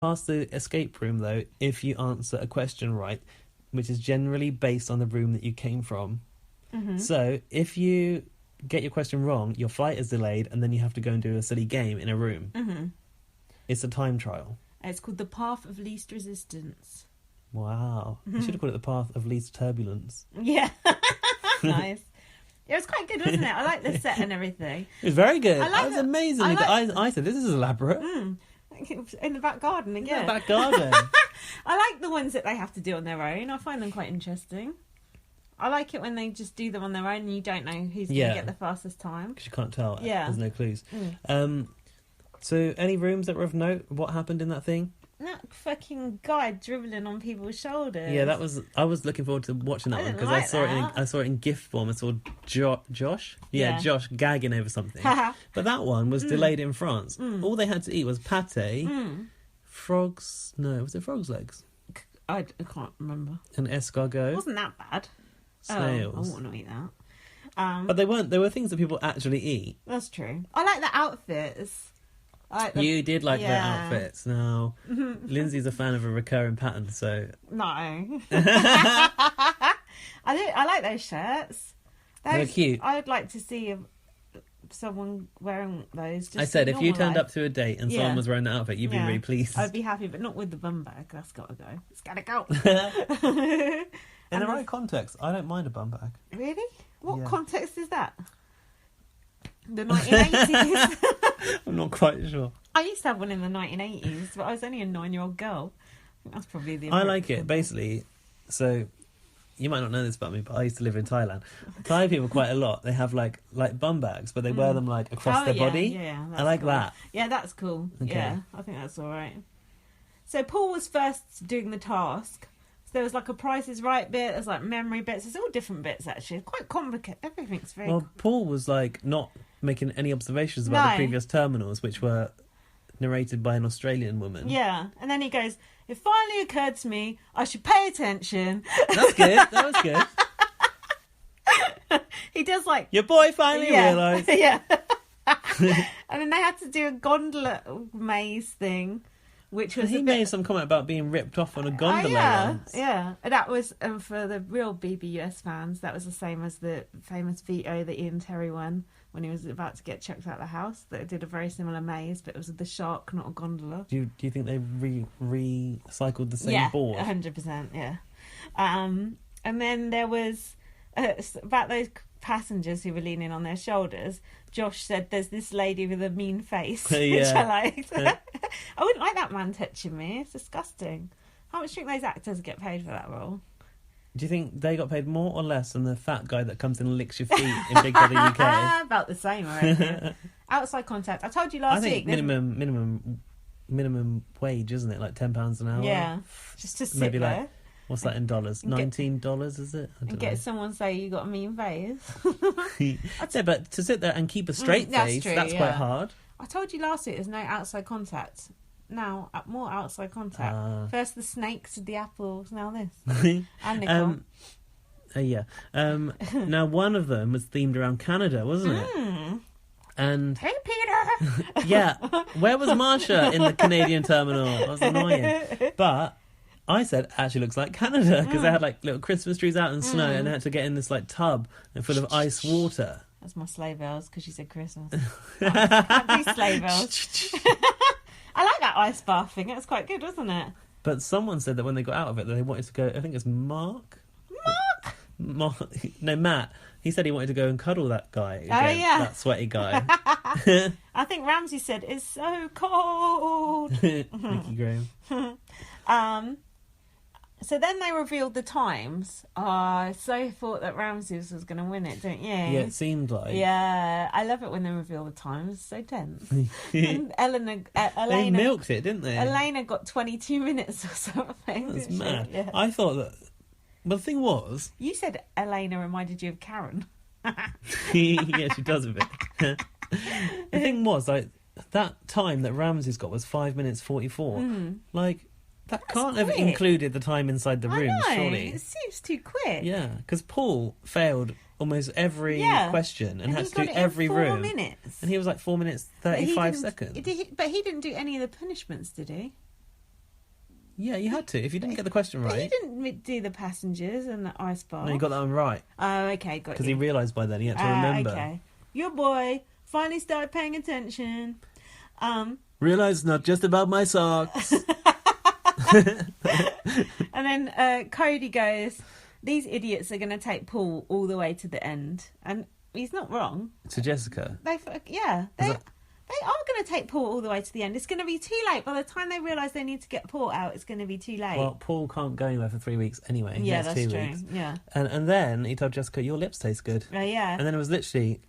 Pass the escape room, though, if you answer a question right, which is generally based on the room that you came from. Mm-hmm. So if you get your question wrong, your flight is delayed, and then you have to go and do a silly game in a room. Mm-hmm. It's a time trial. It's called the Path of Least Resistance. Wow. You should have called it the Path of Least Turbulence. Yeah. Nice. It was quite good, wasn't it? I like the set and everything. It was very good. I like That was the- amazingly good. I said, this is elaborate. In the back garden again. In the back garden. I like the ones that they have to do on their own. I find them quite interesting. I like it when they just do them on their own and you don't know who's going to get the fastest time. Because you can't tell. Yeah. There's no clues. So any rooms that were of note? What happened in that thing? That fucking guy dribbling on people's shoulders. Yeah, I was looking forward to watching that one because like I saw it in GIF form. I saw Josh. Yeah, Josh gagging over something. But that one was delayed in France. All they had to eat was pate, frogs. No, was it frogs' legs? I can't remember. And escargot. It wasn't that bad. Snails. I wouldn't eat that. But they weren't. There were things that people actually eat. That's true. I like the outfits. You did like their outfits. Now, Lindsay's a fan of a recurring pattern, so... No. I like those shirts. They're cute. I'd like to see someone wearing those. Just I said, if you turned life. up to a date and someone was wearing that outfit, you'd be really pleased. I'd be happy, but not with the bum bag. That's got to go. It's got to go. In the right context, I don't mind a bum bag. Really? What context is that? The 1980s? I'm not quite sure. I used to have one in the 1980s, but I was only a 9-year-old girl. I think that's probably the... I like it, basically. So, you might not know this about me, but I used to live in Thailand. Thai people quite a lot. They have like bum bags, but they wear them like across their body. Yeah, I like that. Yeah, that's cool. Okay. Yeah, I think that's all right. So Paul was first doing the task. So there was like a Price is Right bit. There's like memory bits. There's all different bits actually. It's quite complicated. Everything's very. Well, Paul was like not making any observations about the previous terminals, which were narrated by an Australian woman. Yeah, and then he goes, "It finally occurred to me I should pay attention." That's good. That was good. He does like your boy finally realised. Yeah. And then they had to do a gondola maze thing, which was he made some comment about being ripped off on a gondola once. Yeah. And that was for the real BBUS fans. That was the same as the famous veto that Ian Terry won when he was about to get chucked out of the house. That did a very similar maze, but it was the shark, not a gondola. Do you think they recycled the same board? 100%. Yeah. And then there was about those passengers who were leaning on their shoulders. Josh said there's this lady with a mean face, which I liked. I wouldn't like that man touching me. It's disgusting. How much do you think those actors get paid for that role? Do you think they got paid more or less than the fat guy that comes in and licks your feet in Big Brother UK? About the same, I reckon. Outside contact. I told you last week. I think minimum wage, isn't it? Like £10 an hour. Yeah, just to sit maybe there. Like, what's that in dollars? $19, is it? I don't know. Get someone say you got a mean face. Yeah, but to sit there and keep a straight face, that's quite hard. I told you last week there's no outside contact. Now, more outside contact. First the snakes with the apples, now this. And Nicole. Now, one of them was themed around Canada, wasn't it? And hey, Peter! Yeah. Where was Marsha in the Canadian terminal? That was annoying. But I said, actually looks like Canada, because they had like little Christmas trees out in snow and they had to get in this like tub full of ice water. That's my sleigh bells, because you said Christmas. Can't do sleigh bells. I like that ice bath thing. It was quite good, wasn't it? But someone said that when they got out of it, that they wanted to go. I think it's Matt. No, Matt. He said he wanted to go and cuddle that guy. Again, that sweaty guy. I think Ramsey said it's so cold. Mickey Graham. So then they revealed the times. Oh, I so thought that Ramsey was going to win it, don't you? Yeah, it seemed like. Yeah, I love it when they reveal the times. It's so tense. And Elena, they milked it, didn't they? Elena got 22 minutes or something. That's mad. Yeah. I thought that. Well, the thing was, you said Elena reminded you of Karen. Yeah, she does a bit. The thing was, like, that time that Ramsey's got was 5 minutes 44. Like. That can't have included the time inside the room, surely. It seems too quick. Yeah, because Paul failed almost every question and had to do every room. 4 minutes. And he was like 4 minutes 35 seconds. But he didn't do any of the punishments, did he? Yeah, you had to. If you didn't get the question But right... you didn't do the passengers and the ice bar. No, you got that one right. Oh, okay, got you. Because he realised by then he had to remember. Okay. Your boy finally started paying attention. Realised it's not just about my socks. And then Cody goes, these idiots are going to take Paul all the way to the end. And he's not wrong. To Jessica? They are going to take Paul all the way to the end. It's going to be too late. By the time they realise they need to get Paul out, it's going to be too late. Well, Paul can't go anywhere for 3 weeks anyway. Yeah, that's 2 true. Weeks. Yeah. And then he told Jessica, your lips taste good. Oh, yeah. And then it was literally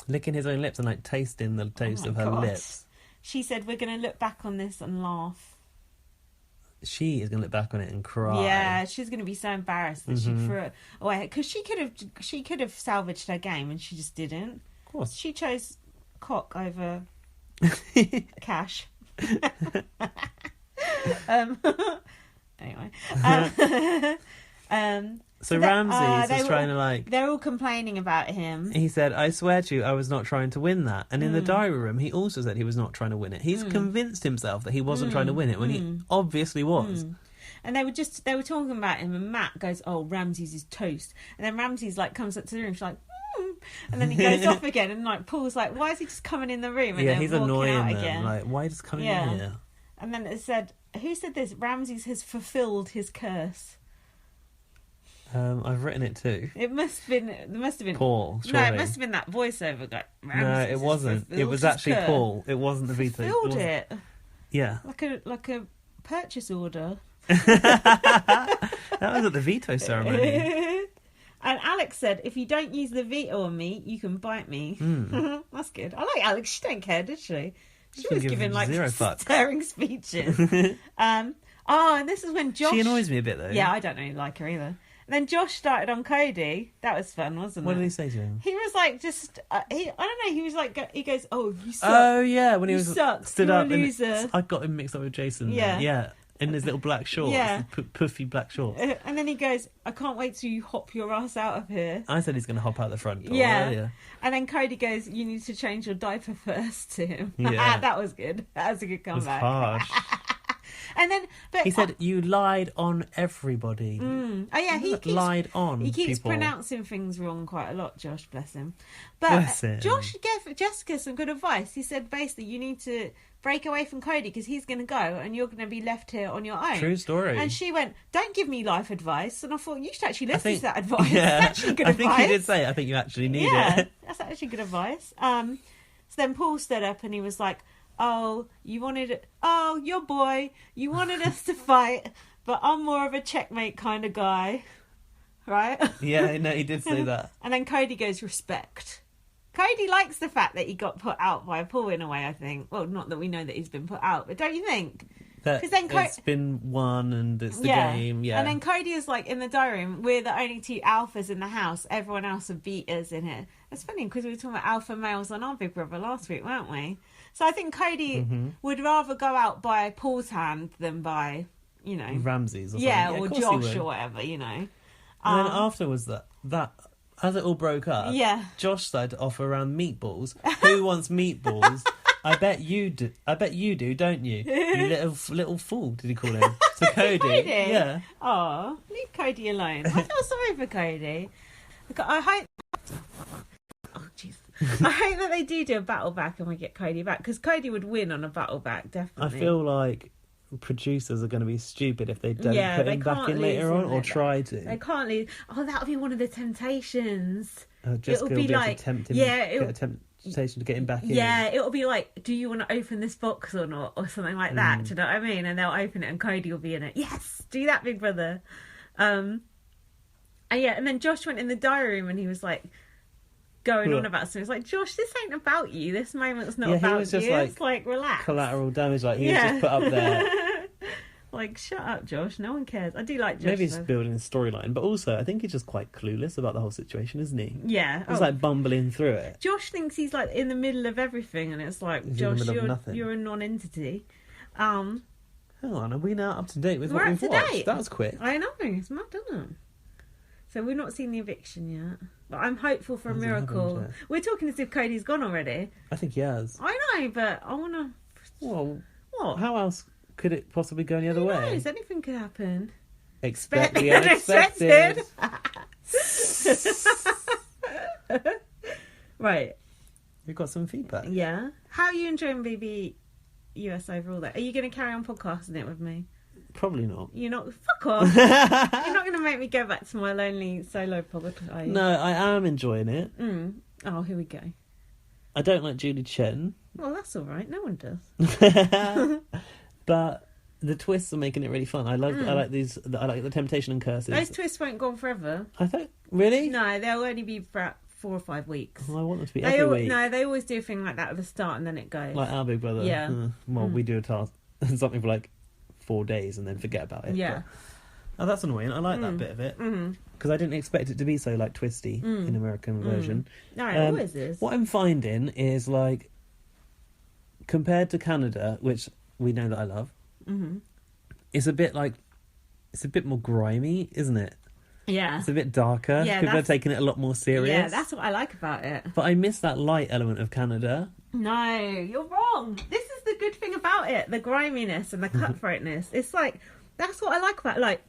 licking his own lips and like tasting the taste of her lips. She said, we're going to look back on this and laugh. She is going to look back on it and cry. Yeah, she's going to be so embarrassed that she threw it away. Because she could have salvaged her game and she just didn't. Of course. She chose cock over cash. Anyway. So Ramses is trying to like... They're all complaining about him. He said, I swear to you, I was not trying to win that. And in the diary room, he also said he was not trying to win it. He's convinced himself that he wasn't trying to win it when he obviously was. And they were talking about him, and Matt goes, oh, Ramses is toast. And then Ramses like comes up to the room, she's like, and then he goes off again, and like Paul's like, why is he just coming in the room and then he's walking annoying out them. again? Like, why just coming in here? And then it said, who said this? Ramses has fulfilled his curse. I've written it too. It must have been Paul. Surely. No, it must have been that voiceover guy. No, it wasn't. It was actually Paul. It wasn't the veto. Fulfilled it. Yeah. Like a purchase order. That was at the veto ceremony. And Alex said, if you don't use the veto on me, you can bite me. That's good. I like Alex. She don't care, did she? She was giving like stirring speeches. And this is when Josh... She annoys me a bit though. Yeah, I don't really like her either. And then Josh started on Cody. That was fun, wasn't it? What did he say to him? He was like, I don't know. He was like, he goes, "Oh, you suck." Oh yeah, when he was stood You're up. a loser. I got him mixed up with Jason. Yeah, yeah, in his little black shorts. Yeah, puffy black shorts. And then he goes, "I can't wait till you hop your ass out of here." I said he's going to hop out the front door. Yeah. Earlier. And then Cody goes, "You need to change your diaper first." To him. Yeah, that was good. That was a good comeback. It was harsh. And then, but he said, "You lied on everybody." Oh yeah, he lied on. He keeps people. pronouncing things wrong quite a lot. Josh, bless him. But bless him. Josh gave Jessica some good advice. He said basically, you need to break away from Cody because he's going to go and you're going to be left here on your own. True story. And she went, "Don't give me life advice." And I thought, you should actually listen to that advice. Yeah, it's actually good advice. I think he did say, I think you actually need it. That's actually good advice. So then Paul stood up and he was like, "Oh, your boy, you wanted us to fight, but I'm more of a checkmate kind of guy." Right? Yeah, no, he did say that. And then Cody goes, "Respect." Cody likes the fact that he got put out by Paul in a way, I think. Well, not that we know that he's been put out, but don't you think? Because then it's been won and it's the game, yeah. And then Cody is like, in the diary room, we're the only two alphas in the house. Everyone else are beaters in here. It's funny because we were talking about alpha males on our Big Brother last week, weren't we? So I think Cody would rather go out by Paul's hand than by, Ramses or something. Yeah, or Josh or whatever, And then afterwards that as it all broke up, Josh started to offer around meatballs. Who wants meatballs? I bet you do, don't you? You little fool, did he call him? To Cody. Cody? Yeah. Oh, leave Cody alone. I feel sorry for Cody. I hope... Oh, jeez. I hope that they do a battle back and we get Cody back, because Cody would win on a battle back, definitely. I feel like producers are going to be stupid if they don't put him back in later on, or try to. They can't leave. Oh, that'll be one of the temptations. Jessica will be like, temptation to get him back in. Yeah, it'll be like, do you want to open this box or not? Or something like that, do you know what I mean? And they'll open it and Cody will be in it. Yes, do that, big brother. And then Josh went in the diary room and he was like, going on about something. It's like, Josh, this ain't about you. This moment's not about was just you. Like, it's like, relax. Collateral damage, like he was just put up there. Like, shut up, Josh. No one cares. I do like Josh. Maybe he's building a storyline, but also I think he's just quite clueless about the whole situation, isn't he? Yeah. He's like bumbling through it. Josh thinks he's like in the middle of everything, and it's like, Josh, you're a non-entity. Hang on, are we now up to date with what we've watched? That was quick. I know, it's mad, isn't it? So we've not seen the eviction yet, but I'm hopeful for a miracle. We're talking as if Cody's gone already. I think he has. I know, but I want to... Well, what? How else could it possibly go any other Who way? knows? Anything could happen. Expect the unexpected. Right. We've got some feedback. Yeah. How are you enjoying BB US overall, though? Are you going to carry on podcasting it with me? Probably not. You're not. Fuck off. You're not going to make me go back to my lonely solo pod, are you? No, I am enjoying it. Oh, here we go. I don't like Julie Chen. Well, that's all right. No one does. But the twists are making it really fun. I like these. I like the temptation and curses. Those twists won't go on forever. I thought, really? No, they'll only be for 4 or 5 weeks. Oh, I want them to be every week. No, they always do a thing like that at the start and then it goes. Like our Big Brother. Yeah. Well, we do a task, something for like 4 days and then forget about it. Yeah. But, that's annoying. I like that bit of it. Because I didn't expect it to be so like twisty in American version. No, it always is. What I'm finding is like, compared to Canada, which we know that I love, it's a bit more grimy, isn't it? Yeah. It's a bit darker. Yeah, people are taking it a lot more serious. Yeah, that's what I like about it. But I miss that light element of Canada. No, you're wrong. This is the good thing about it. The griminess and the cutthroatness. It's like, that's what I like about it. Like,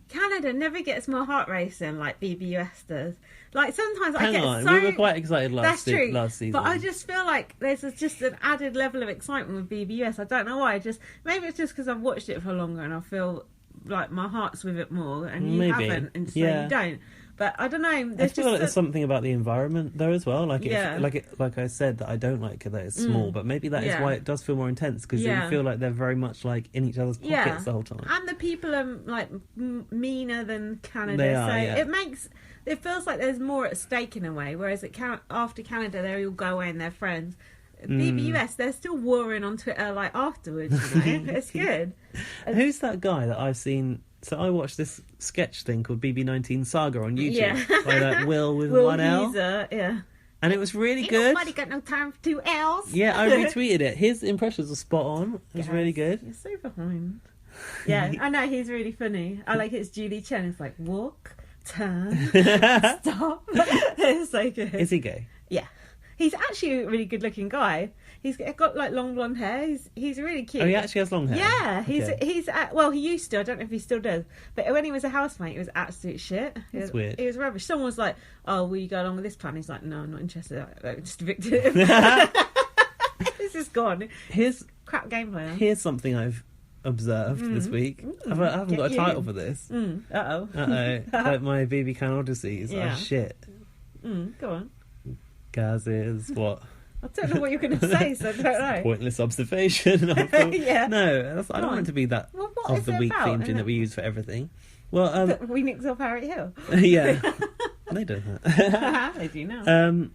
Canada never gets my heart racing like BBUS does. Like, sometimes I get so... we were quite excited last season. But I just feel like there's just an added level of excitement with BBUS. I don't know why. Maybe it's just because I've watched it for longer and I feel like my heart's with it more, and you haven't, and so you don't. But I don't know. I feel like there's something about the environment there as well. Like, like I said, that I don't like that it's small, but maybe that is why it does feel more intense, because you feel like they're very much like in each other's pockets the whole time. And the people are like meaner than Canada, they are, it feels like there's more at stake in a way. Whereas after Canada, they all go away and they're friends. BBUS, they're still warring on Twitter like afterwards. You know, it's good. Who's that guy that I've seen? So I watched this sketch thing called BB19 Saga on YouTube by that Will with one L. Yeah. And it was really good. Nobody got no time for 2 L's. Yeah, I retweeted it. His impressions were spot on. It was really good. You're so behind. Yeah, I know, he's really funny. I like it's Julie Chen. It's like, walk, turn, stop. It's so good. Is he gay? Yeah. He's actually a really good-looking guy. He's got like long blonde hair. He's really cute. Oh, he actually has long hair. Yeah, he's well, he used to. I don't know if he still does. But when he was a housemate, it was absolute shit. That's weird. It was rubbish. Someone was like, "Oh, will you go along with this plan?" He's like, "No, I'm not interested. I just evicted him." This is gone. Here's crap gameplay. Here's something I've observed this week. I haven't got a title for this. Uh-oh. Like my BB Can Odysseys are shit. Go on. Gaz is what? I don't know what you're going to say, so I don't know. Pointless observation. Yeah. No, I don't want it to be that of the week theme tune that we use for everything. Well, we nicked off Harriet Hill. Yeah, they do that. They do now.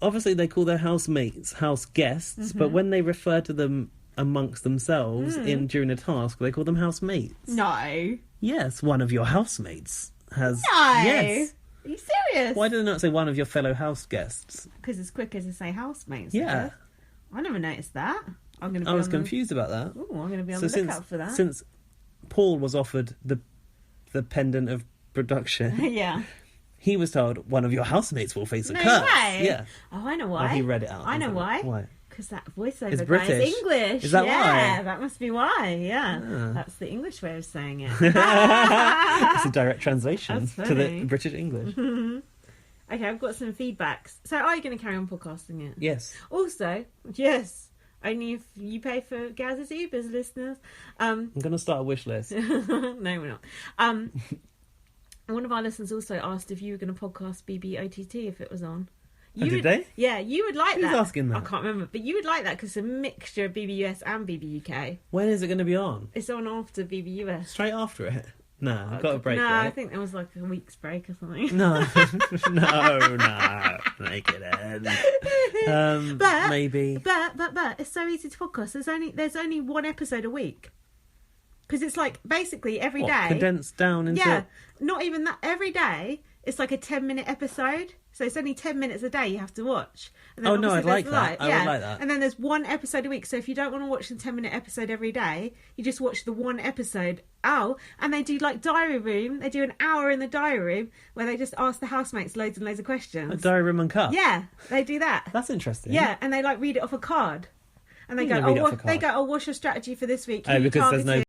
Obviously, they call their housemates house guests, but when they refer to them amongst themselves during a task, they call them housemates. No. Yes, one of your housemates has. No. Yes. Are you serious? Why did they not say one of your fellow house guests? Because it's quicker to say housemates. Yeah. I never noticed that. I was confused about that. Ooh, I'm going to be on the lookout for that. Since Paul was offered the pendant of production, yeah, he was told one of your housemates will face a curse. Way. Yeah. Oh, I know why. Well, he read it out. I know why. Why? Because that voiceover It's guy British. is English. Is that yeah, why? that must be why. Yeah, that's the English way of saying it. It's a direct translation to the British English. Okay, I've got some feedbacks. So, are you going to carry on podcasting it? Yes. Also, yes, only if you pay for Gaz's Ubers, listeners. I'm going to start a wish list. No, we're not. One of our listeners also asked if you were going to podcast BBOTT if it was on. Did they? Yeah, you would like that. Who's asking that? I can't remember, but you would like that because it's a mixture of BBUS and BBUK. When is it going to be on? It's on after BBUS. Straight after it? No, I've got a break. No, right? I think there was like a week's break or something. No, make it end. But maybe. But it's so easy to podcast. There's only one episode a week. Because it's like basically every day. Condensed down into... Yeah, not even that. Every day, it's like a 10-minute episode. So it's only 10 minutes a day you have to watch. And then I'd like that. I would like that. And then there's one episode a week. So if you don't want to watch the 10-minute episode every day, you just watch the one episode. Oh, and they do like diary room. They do an hour in the diary room where they just ask the housemates loads and loads of questions. A diary room uncut? Yeah, they do that. That's interesting. Yeah, and they like read it off a card. And they You go, can read it off oh, a card. what's your strategy for this week? Oh, Who you because there's no targeting?